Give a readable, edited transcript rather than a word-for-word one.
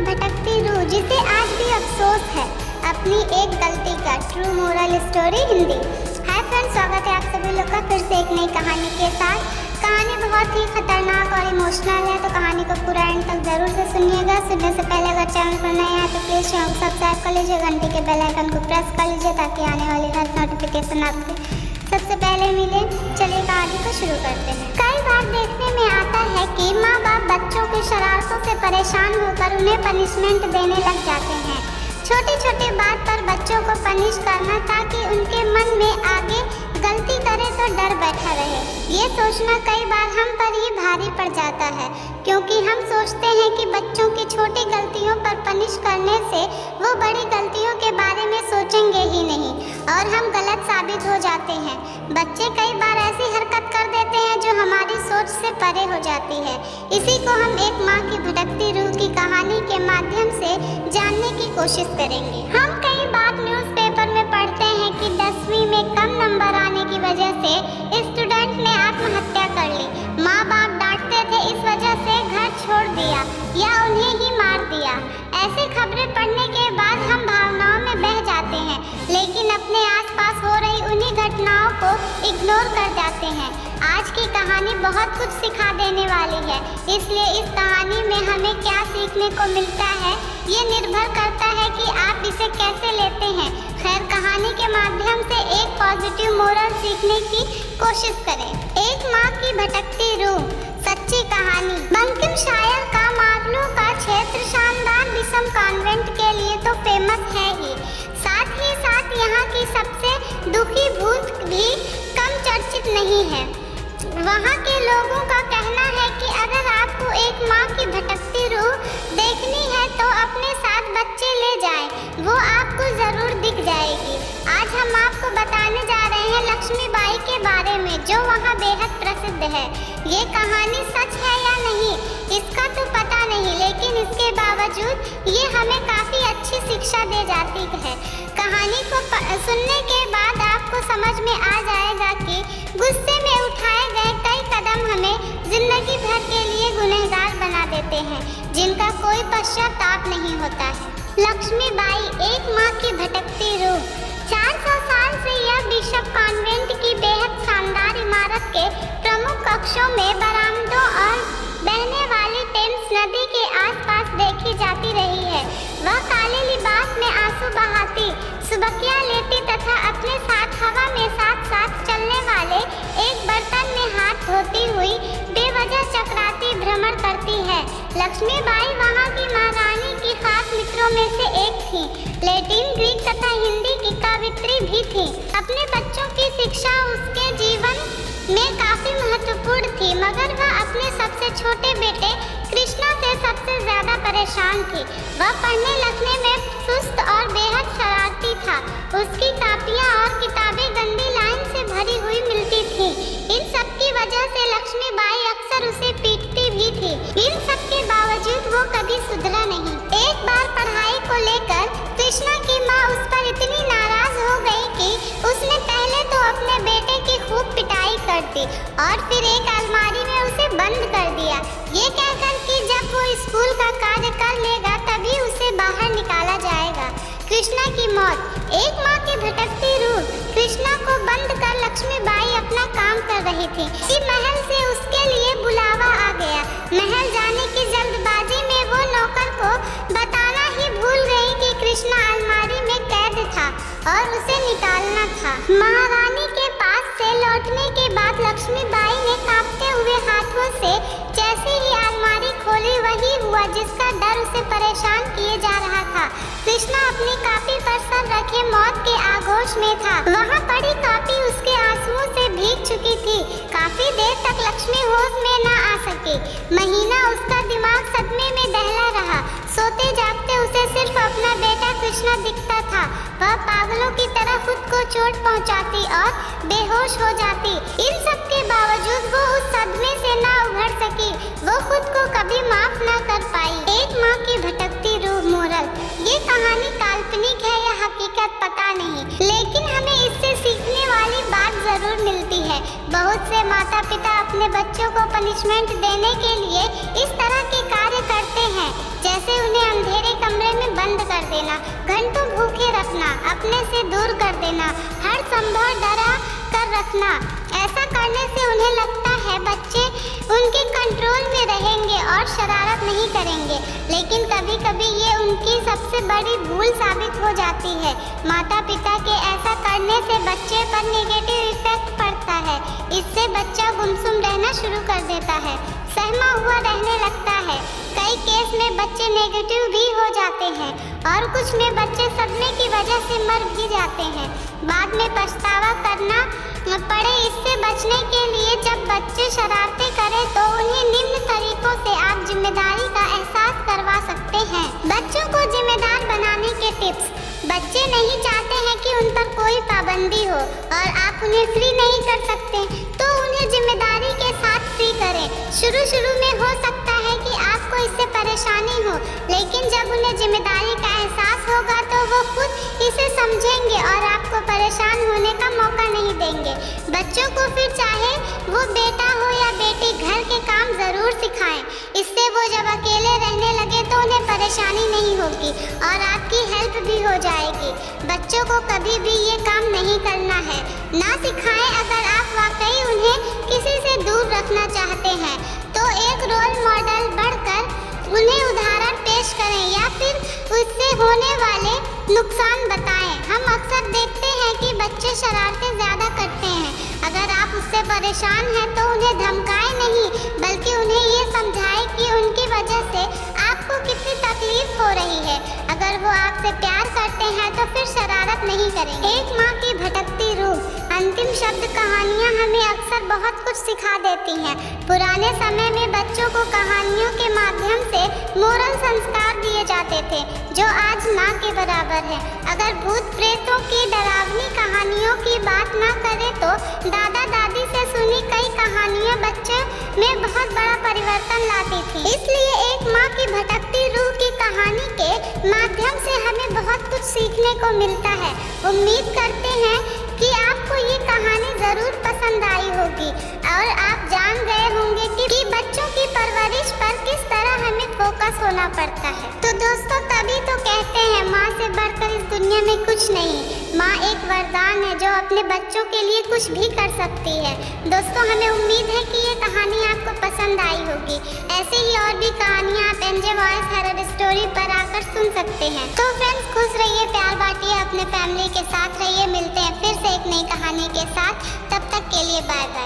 भटकती रूह जिसे आज भी अफसोस है अपनी एक गलती का। True moral story Hindi. Hi friends, स्वागत है आप सभी लोग का फिर से एक नई कहानी के साथ। कहानी बहुत ही खतरनाक और इमोशनल है, तो कहानी को पूरा एंड तक जरूर से सुनिएगा। सुनने से पहले अगर चैनल पर नए हैं तो प्लीज़ चैनल को सब्सक्राइब कर लीजिए, घंटे के बेल आइकन को प्रेस कर लीजिए ताकि आने वाली हर नोटिफिकेशन आपसे सबसे पहले मिले। चलिए कहानी को शुरू करते हैं। कई बार देखने में आता है कि माँ बाप बच्चों की शरारतों से परेशान होकर उन्हें पनिशमेंट देने लग जाते हैं। छोटी छोटी बात पर बच्चों को पनिश करना ताकि उनके मन में आगे गलती करे तो डर बैठा रहे। ये सोचना कई बार हम पर ही भारी पड़ जाता है, क्योंकि हम सोचते हैं कि बच्चों की छोटी गलतियों पर पनिश करने से वो बड़ी गलतियों के बारे में सोचेंगे ही नहीं और हम गलत साबित हो जाते हैं। बच्चे कई बार ऐसी हरकत कर देते हैं जो हमारी सोच से परे हो जाती है। इसी को हम एक माँ की भटकती रूह की कहानी के माध्यम से जानने की कोशिश करेंगे। हम कई बार न्यूज़पेपर में पढ़ते हैं कि 10वीं में कम नंबर आने की वजह से स्टूडेंट ने आत्महत्या कर ली। माँ बाप डांटते थे, इस वजह से घर छोड़ दिया या उन्हें ही मार दिया। ऐसी खबरें पढ़ने के बाद हम भावनाओं में बह जाते हैं, लेकिन अपने आसपास हो रही उन्हीं घटनाओं को इग्नोर कर जाते हैं। आज की कहानी बहुत कुछ सिखा देने वाली है, इसलिए इस कहानी में हमें क्या सीखने को मिलता है ये निर्भर करता है कि आप इसे कैसे लेते हैं। खैर, कहानी के माध्यम से एक पॉजिटिव मोरल सीखने की कोशिश करें। एक माँ की भटकती रूह, सच्ची कहानी। बंकिम शायर का मागनू का क्षेत्र शानदार विषम कॉन्वेंट के लिए तो फेमस है ही साथ यहाँ की सबसे दुखी भूत भी कम चर्चित नहीं है। वहाँ के लोगों का कहना है कि अगर आपको एक माँ की भटकती रूह देखनी है तो अपने साथ बच्चे ले जाएं, वो आपको जरूर दिख जाएगी। आज हम आपको बताने जा रहे हैं लक्ष्मीबाई के बारे में, जो वहाँ बेहद प्रसिद्ध है। ये कहानी सच है या नहीं इसका तो पता नहीं, लेकिन इसके बावजूद ये हमें काफ़ी अच्छी शिक्षा दे जाती है। कहानी को सुनने के बाद आपको समझ में आ जाएगा कि गुस्से में उठाए गए कई कदम हमें जिंदगी भर के लिए गुनहगार बना देते हैं, जिनका कोई पश्चाताप नहीं होता है। लक्ष्मीबाई, एक माँ की भटकती रूह। 400 साल से यह बिशप कॉन्वेंट की बेहद शानदार इमारत के प्रमुख कक्षों में बरामदों और बहने वाली टेम्स नदी के आसपास देखी जाती रही है। वह काले लिबास में आंसू बहाती, सुबकियां लेती तथा अपने साथ हवा में साथ साथ चलने वाले एक बर्तन में हाथ धोती हुई बेवजह चकराती भ्रमण करती है। लक्ष्मीबाई वहाँ की महारानी की खास मित्रों में से एक थी। लैटिन, ग्रीक तथा हिंदी की कवित्री भी थी। अपने बच्चों की शिक्षा उसके जीवन में काफी महत्वपूर्ण थी, मगर वह अपने सबसे छोटे बेटे कृष्णा से सबसे ज्यादा परेशान थी। वह पढ़ने लिखने में सुस्त और बेहद शरारती था। उसकी कापियाँ और किताबें गंदी लाइन से भरी हुई मिलती थी। इन सब की वजह से लक्ष्मीबाई अक्सर उसे पीटती भी थी। इन सब के बावजूद वो कभी सुधरा नहीं। एक बार पढ़ाई को लेकर कृष्णा की माँ उस पर इतनी नाराज हो गई कि उसने पहले तो अपने बेटे की खूब पिटाई कर दी और फिर एक अलमारी में उसे बंद कर दिया, ये कहकर कि जब वो स्कूल का कार्य कर लेगा तभी उसे बाहर निकाला जाएगा। कृष्णा की मौत। एक माँ की भटकती रूह। कृष्णा को बंद कर लक्ष्मीबाई अपना काम कर रही थी कि महल से उसके लिए बुलावा आ गया। महल जाने की जल्दबाजी में वो नौकर को बताना ही भूल गई कि कृष्णा अलमारी में कैद था और उसे निकालना था। महारानी के पास से लौटने के बाद लक्ष्मीबाई ने कांपते हुए हाथों से जैसे ही अलमारी खोली, वही हुआ जिसका डर उसे परेशान किए जा रहा था। कृष्णा अपनी कापी पर सर रखे मौत के आगोश में था। वहाँ पड़ी कापी उसके आंसुओं से भीग चुकी थी। काफी देर तक लक्ष्मी होश में न आ सकी। महीना उसका दिमाग सदमे में दहला रहा। सोते जागते उसे सिर्फ अपना बेटा कृष्णा दिखता था। वह पागलों की तरह खुद को चोट पहुंचाती और बेहोश हो जाती। इन सब के बावजूद वो उस सदमे से ना उभर सकी। वो खुद को कभी माफ ना कर पाई। एक माँ की भटकती रूह। मोरल। ये कहानी काल्पनिक है या हकीकत पता नहीं, लेकिन हमें इससे सीखने वाली बात जरूर मिलती है। बहुत से माता पिता अपने बच्चों को पनिशमेंट देने के लिए इस तरह के कार्य करते हैं, जैसे जैसे उन्हें अंधेरे कमरे में बंद कर देना, घंटों भूखे रखना, अपने से दूर कर देना, हर संभव डरा कर रखना। ऐसा करने से उन्हें लगता है बच्चे उनके कंट्रोल में रहेंगे और शरारत नहीं करेंगे, लेकिन कभी कभी ये उनकी सबसे बड़ी भूल साबित हो जाती है। माता पिता के ऐसा करने से बच्चे पर नेगेटिव इफेक्ट पड़ता है। इससे बच्चा गुमसुम रहना शुरू कर देता है, सहमा हुआ रहने लगता है। कई केस में बच्चे नेगेटिव भी हो जाते हैं और कुछ में बच्चे सदमे की वजह से मर भी जाते हैं। बाद में पछतावा करना पड़े। इससे बचने के लिए जब बच्चे शरारतें करें तो उन्हें निम्न तरीकों से आप जिम्मेदारी का एहसास करवा सकते हैं। बच्चों को जिम्मेदार बनाने के टिप्स। बच्चे नहीं चाहते हैं कि उन पर कोई पाबंदी हो और आप उन्हें फ्री नहीं कर सकते, तो उन्हें जिम्मेदारी के साथ फ्री करें। शुरू में हो सकता है कि आपको इससे परेशानी हो, लेकिन जब उन्हें जिम्मेदारी का एहसास होगा तो वो खुद इसे समझेंगे और आपको परेशान होने का मौका नहीं देंगे। बच्चों को फिर चाहे वो बेटा हो या बेटी, घर के काम जरूर सिखाएं। इससे वो जब अकेले रहने लगे तो उन्हें परेशानी नहीं होगी और आपकी हेल्प भी हो जाएगी। बच्चों को कभी भी ये काम नहीं करना है, ना सिखाएं। अगर आप वाकई उन्हें किसी से दूर रखना चाहते हैं तो एक रोल मॉडल बढ़कर उन्हें उदाहरण पेश करें या फिर उससे होने वाले नुकसान बताएं। हम अक्सर देखते हैं कि बच्चे शरारतें ज़्यादा करते हैं। अगर आप उससे परेशान हैं तो उन्हें धमकाएं नहीं, बल्कि उन्हें ये समझाएं कि उनकी वजह से आपको कितनी तकलीफ हो रही है। अगर वो आपसे प्यार करते हैं तो फिर शरारत नहीं करेंगे। एक माँ की भटकती रूह। अंतिम शब्द कहानियाँ हमें अक्सर बहुत कुछ सिखा देती हैं। पुराने समय में बच्चों को कहानियों के माध्यम से मोरल संस्कार दिए जाते थे, जो आज ना के बराबर है। अगर भूत प्रेतों की डरावनी कहानियों की बात ना करें तो दादा दादी से सुनी कई कहानियाँ बच्चे में बहुत बड़ा परिवर्तन लाती थी। इसलिए एक माँ की भटकती रूह की कहानी के माध्यम से हमें बहुत कुछ सीखने को मिलता है। उम्मीद करते हैं कि आपको ये कहानी जरूर पसंद आई होगी और आप जान गए होंगे कि बच्चों की परवरिश पर किस तरह हमें फोकस होना पड़ता है। तो दोस्तों, तभी तो कहते हैं माँ से बढ़कर इस दुनिया में कुछ नहीं। माँ एक वरदान है जो अपने बच्चों के लिए कुछ भी कर सकती है। दोस्तों, हमें उम्मीद है कि ये कहानी आपको पसंद आई होगी। ऐसे ही और भी कहानियाँ आप एनजे वॉइस हॉरर स्टोरी पर आकर सुन सकते हैं। तो फ्रेंड्स, खुश रहिए, प्यार बांटिए, अपने फैमिली के साथ रहिए। मिलते हैं फिर से एक नई कहानी के साथ। तब तक के लिए बाय बाय।